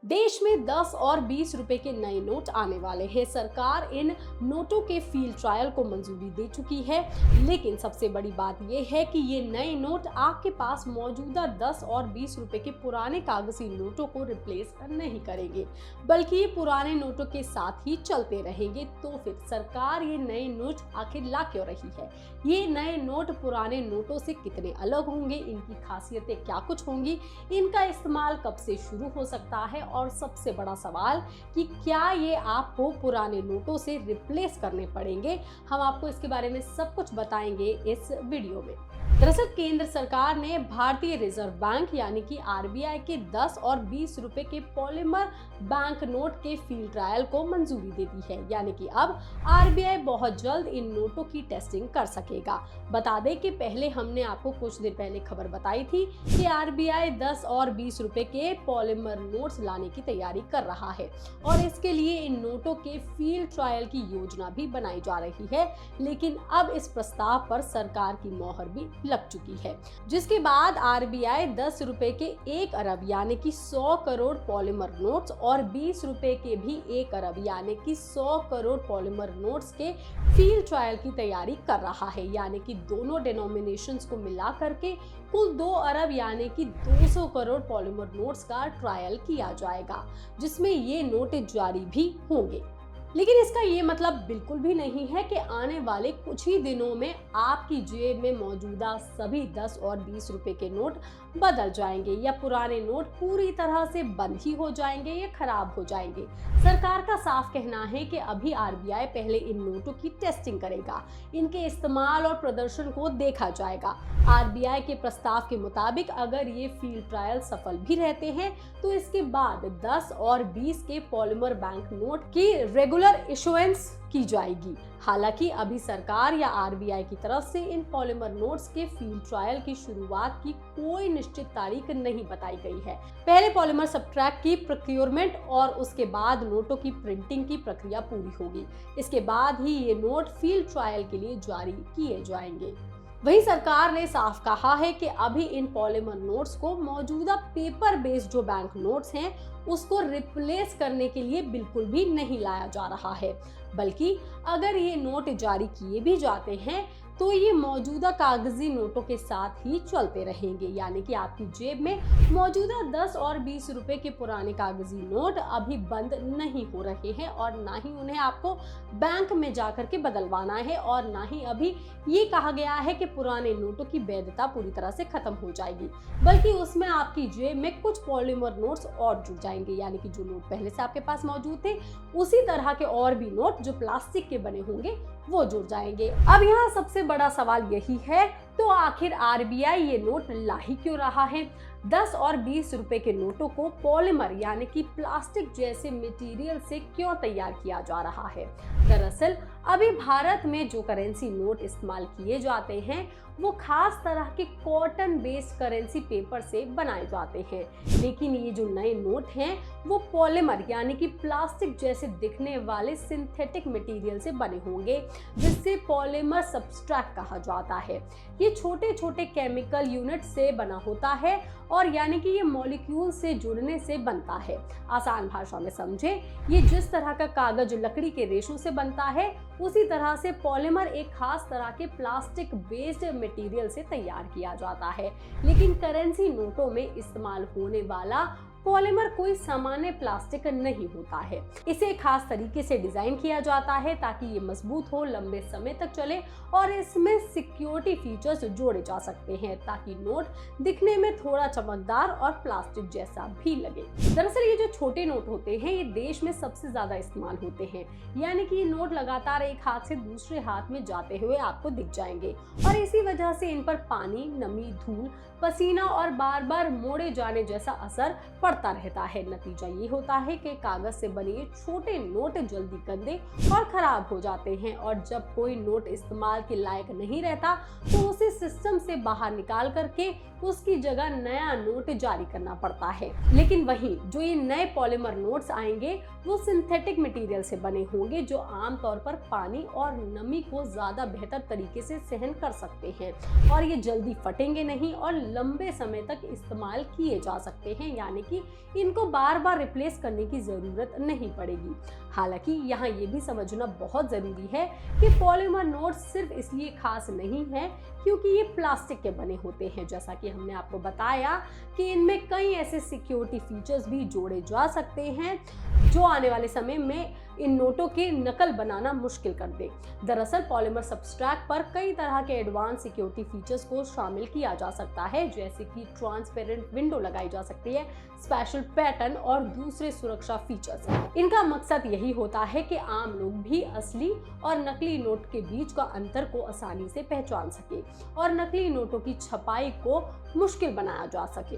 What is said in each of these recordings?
देश में 10 और 20 रुपए के नए नोट आने वाले हैं। सरकार इन नोटों के फील्ड ट्रायल को मंजूरी दे चुकी है, लेकिन सबसे बड़ी बात यह है कि ये नए नोट आपके पास मौजूदा 10 और 20 रुपए के पुराने कागजी नोटों को रिप्लेस नहीं करेंगे, बल्कि ये पुराने नोटों के साथ ही चलते रहेंगे। तो फिर सरकार ये नए नोट आखिर ला क्यों रही है? ये नए नोट पुराने नोटों से कितने अलग होंगे, इनकी खासियतें क्या कुछ होंगी, इनका इस्तेमाल कब से शुरू हो सकता है, और सबसे बड़ा सवाल कि क्या ये आपको पुराने नोटों से रिप्लेस करने पड़ेंगे, हम आपको इसके बारे में सब कुछ बताएंगे इस वीडियो में। दरअसल केंद्र सरकार ने भारतीय रिजर्व बैंक यानी कि आरबीआई के 10 और 20 रुपए के पॉलीमर बैंक नोट के फील्ड ट्रायल को मंजूरी दे दी है, यानी कि अब आरबीआई बहुत जल्द इन नोटों की टेस्टिंग कर सकेगा। बता दें कि पहले हमने आपको कुछ दिन पहले खबर बताई थी कि आरबीआई 10 और 20 रुपए के पॉलीमर नोट्स लाने की तैयारी कर रहा है और इसके लिए इन नोटों के फील्ड ट्रायल की योजना भी बनाई जा रही है। लेकिन अब इस प्रस्ताव पर सरकार की मोहर भी लग चुकी है, जिसके बाद आरबीआई 10 रुपए के 1 अरब यानी कि 100 करोड़ पॉलीमर नोट्स और 20 रुपए के भी 1 अरब यानी कि 100 करोड़ पॉलीमर नोट्स के फील्ड ट्रायल की तैयारी कर रहा है, यानी कि दोनों डिनोमिनेशंस को मिला करके कुल 2 अरब यानी कि 200 करोड़ पॉलीमर नोट्स का ट्रायल किया जाएगा, जिसमें ये नोट जारी भी होंगे। लेकिन इसका ये मतलब बिल्कुल भी नहीं है कि आने वाले कुछ ही दिनों में आपकी जेब में मौजूदा सभी 10 और 20 रुपए के नोट बदल जाएंगे या पुराने नोट पूरी तरह से बंद ही हो जाएंगे या खराब हो जाएंगे। सरकार का साफ कहना है कि अभी आरबीआई पहले इन नोटों की टेस्टिंग करेगा, इनके इस्तेमाल और प्रदर्शन को देखा जाएगा। आरबीआई के प्रस्ताव के मुताबिक अगर ये फील्ड ट्रायल सफल भी रहते हैं तो इसके बाद 10 और 20 के पॉलीमर बैंक नोट की रेगुलर इशुएंस की जाएगी। हालांकि अभी सरकार या आरबीआई की तरफ से इन पॉलीमर नोट्स के फील्ड ट्रायल की शुरुआत की कोई निश्चित तारीख नहीं बताई गई है। पहले पॉलीमर सब्सट्रैक्ट की प्रोक्योरमेंट और उसके बाद नोटों की प्रिंटिंग की प्रक्रिया पूरी होगी। इसके बाद ही ये नोट फील्ड ट्रायल के लिए जारी किए जाएंगे। वहीं सरकार ने साफ कहा है कि अभी इन पॉलीमर नोट्स को मौजूदा पेपर बेस्ड जो बैंक नोट्स हैं उसको रिप्लेस करने के लिए बिल्कुल भी नहीं लाया जा रहा है, बल्कि अगर ये नोट जारी किए भी जाते हैं तो ये मौजूदा कागजी नोटों के साथ ही चलते रहेंगे, यानी कि आपकी जेब में मौजूदा 10 और 20 रुपए के पुराने कागजी नोट अभी बंद नहीं हो रहे हैं और ना ही उन्हें आपको बैंक में जाकर के बदलवाना है और ना ही अभी ये कहा गया है कि पुराने नोटों की वैधता पूरी तरह से खत्म हो जाएगी, बल्कि उसमें आपकी जेब में कुछ पॉलीमर नोट्स और जुड़ जाएंगे, यानी कि जो नोट पहले से आपके पास मौजूद थे उसी तरह के और भी नोट जो प्लास्टिक के बने होंगे वो जुड़ जाएंगे। अब यहाँ सबसे बड़ा सवाल यही है, तो आखिर आरबीआई ये नोट ला ही क्यों रहा है? 10 और 20 रुपए के नोटों को पॉलीमर यानी कि प्लास्टिक जैसे मटेरियल से क्यों तैयार किया जा रहा है? दरअसल अभी भारत में जो करेंसी नोट इस्तेमाल किए जाते हैं वो खास तरह के कॉटन बेस्ड करेंसी पेपर से बनाए जाते हैं, लेकिन ये जो नए नोट हैं वो पॉलीमर यानी कि प्लास्टिक जैसे दिखने वाले सिंथेटिक मटेरियल से बने होंगे, जिससे पॉलीमर सब्सट्रैक्ट कहा जाता है। ये छोटे छोटे केमिकल यूनिट से बना होता है और यानी कि ये मॉलिक्यूल से जुड़ने से बनता है। आसान भाषा में समझे, ये जिस तरह का कागज लकड़ी के रेशों से बनता है उसी तरह से पॉलीमर एक खास तरह के प्लास्टिक बेस्ड मटेरियल से तैयार किया जाता है। लेकिन करेंसी नोटों में इस्तेमाल होने वाला पॉलीमर कोई सामान्य प्लास्टिक नहीं होता है। इसे खास तरीके से डिजाइन किया जाता है ताकि ये मजबूत हो, लंबे समय तक चले और इसमें सिक्योरिटी फीचर्स जोड़े जा सकते हैं ताकि नोट दिखने में थोड़ा चमकदार और प्लास्टिक जैसा भी लगे। दरअसल ये जो छोटे नोट होते हैं ये देश में सबसे ज्यादा इस्तेमाल होते हैं, यानी कि ये नोट लगातार एक हाथ से दूसरे हाथ में जाते हुए आपको दिख जाएंगे और इसी वजह से इन पर पानी, नमी, धूल, पसीना और बार बार मोड़े जाने जैसा असर पड़ता रहता है। नतीजा ये होता है कि कागज से बने ये छोटे नोट जल्दी गंदे और खराब हो जाते हैं और जब कोई नोट इस्तेमाल के लायक नहीं रहता तो उसे सिस्टम से बाहर निकाल करके उसकी जगह नया नोट जारी करना पड़ता है। लेकिन वहीं जो ये नए पॉलीमर नोट्स आएंगे वो सिंथेटिक मटेरियल से बने होंगे जो आमतौर पर पानी और नमी को ज्यादा बेहतर तरीके से सहन कर सकते हैं और ये जल्दी फटेंगे नहीं और लंबे समय तक इस्तेमाल किए जा सकते हैं, यानी कि कि इनको बार बार रिप्लेस करने की जरूरत नहीं पड़ेगी। हालांकि यहाँ ये भी समझना बहुत जरूरी है कि पॉलीमर नोट्स सिर्फ इसलिए खास नहीं है क्योंकि ये प्लास्टिक के बने होते हैं। जैसा कि हमने आपको बताया कि इनमें कई ऐसे सिक्योरिटी फीचर्स भी जोड़े जा सकते हैं जो आने वाले समय में इन नोटों की नकल बनाना मुश्किल कर दे। दरअसल पॉलीमर सब्सट्रैट पर कई तरह के एडवांस सिक्योरिटी फीचर्स को शामिल किया जा सकता है, जैसे कि ट्रांसपेरेंट विंडो लगाई जा सकती है, स्पेशल पैटर्न और दूसरे सुरक्षा फीचर्स। इनका मकसद यही होता है कि आम लोग भी असली और नकली नोट के बीच का अंतर को आसानी से पहचान सके और नकली नोटों की छपाई को मुश्किल बनाया जा सके।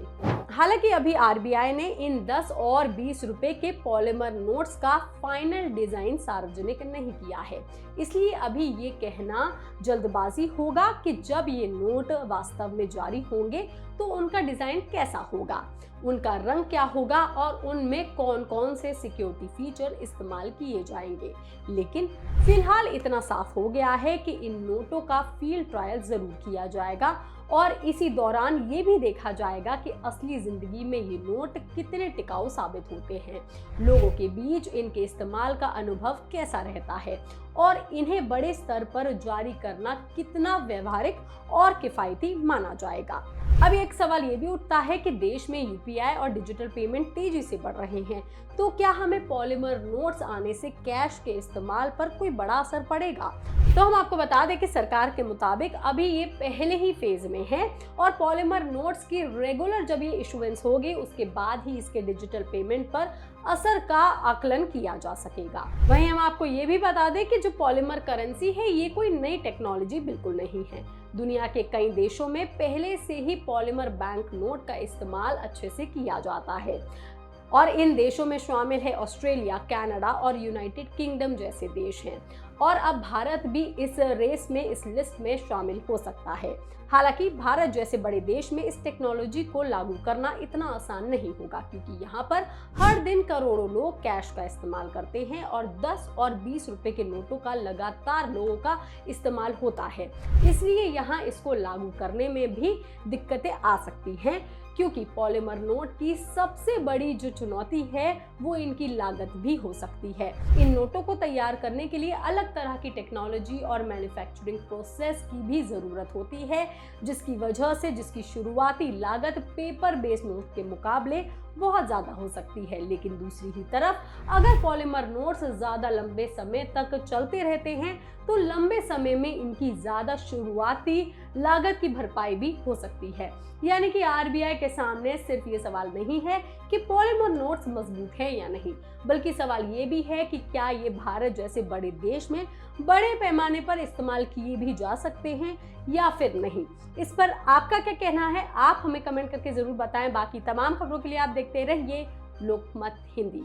हालांकि अभी आरबीआई ने इन 10 और 20 रुपए के पॉलीमर नोट्स का फाइनल डिजाइन सार्वजनिक नहीं किया है, इसलिए अभी ये कहना जल्दबाजी होगा कि जब ये नोट वास्तव में जारी होंगे तो उनका डिजाइन कैसा होगा, उनका रंग क्या होगा और उनमें कौन कौन से सिक्योरिटी फीचर इस्तेमाल किए जाएंगे। लेकिन फिलहाल इतना साफ हो गया है कि इन नोटों का फील्ड ट्रायल जरूर किया जाएगा और इसी दौरान ये भी देखा जाएगा कि असली जिंदगी में ये नोट कितने टिकाऊ साबित होते हैं, लोगों के बीच इनके इस्तेमाल का अनुभव कैसा रहता है और इन्हें बड़े स्तर पर जारी करना कितना व्यवहारिक और किफायती माना जाएगा। अब एक सवाल ये भी उठता है कि देश में यूपीआई और डिजिटल पेमेंट तेजी से बढ़ रहे हैं, तो क्या हमें पॉलीमर नोट्स आने से कैश के इस्तेमाल पर कोई बड़ा असर पड़ेगा? तो हम आपको बता दें कि सरकार के मुताबिक अभी ये पहले ही फेज में है और पॉलीमर नोट्स की रेगुलर जब ये इशुएंस होगी उसके बाद ही इसके डिजिटल पेमेंट पर असर का आकलन किया जा सकेगा। वहीं हम आपको ये भी बता दें कि जो पॉलीमर करेंसी है ये कोई नई टेक्नोलॉजी बिल्कुल नहीं है। दुनिया के कई देशों में पहले से ही पॉलीमर बैंक नोट का इस्तेमाल अच्छे से किया जाता है और इन देशों में शामिल है ऑस्ट्रेलिया, कनाडा और यूनाइटेड किंगडम जैसे देश हैं और अब भारत भी इस रेस में, इस लिस्ट में शामिल हो सकता है। हालांकि भारत जैसे बड़े देश में इस टेक्नोलॉजी को लागू करना इतना आसान नहीं होगा क्योंकि यहाँ पर हर दिन करोड़ों लोग कैश का इस्तेमाल करते हैं और 10 और 20 रुपए के नोटों का लगातार लोगों का इस्तेमाल होता है। इसलिए यहाँ इसको लागू करने में भी दिक्कतें आ सकती हैं क्योंकि पॉलीमर नोट की सबसे बड़ी जो चुनौती है वो इनकी लागत भी हो सकती है। इन नोटों को तैयार करने के लिए अलग तरह की टेक्नोलॉजी और मैन्युफैक्चरिंग प्रोसेस की भी जरूरत होती है, जिसकी वजह से जिसकी शुरुआती लागत पेपर बेस्ड नोट के मुकाबले बहुत ज्यादा हो सकती है। लेकिन दूसरी ही तरफ अगर पॉलीमर नोट्स ज्यादा लंबे समय तक चलते रहते हैं तो लंबे समय में इनकी ज्यादा शुरुआती लागत की भरपाई भी हो सकती है। यानी कि आरबीआई के सामने सिर्फ ये सवाल नहीं है कि पॉलीमर नोट्स मजबूत है या नहीं, बल्कि सवाल ये भी है कि क्या ये भारत जैसे बड़े देश में बड़े पैमाने पर इस्तेमाल किए भी जा सकते हैं या फिर नहीं। इस पर आपका क्या कहना है, आप हमें कमेंट करके जरूर बताएं। बाकी तमाम खबरों के लिए आप देखते रहिए लोकमत हिंदी।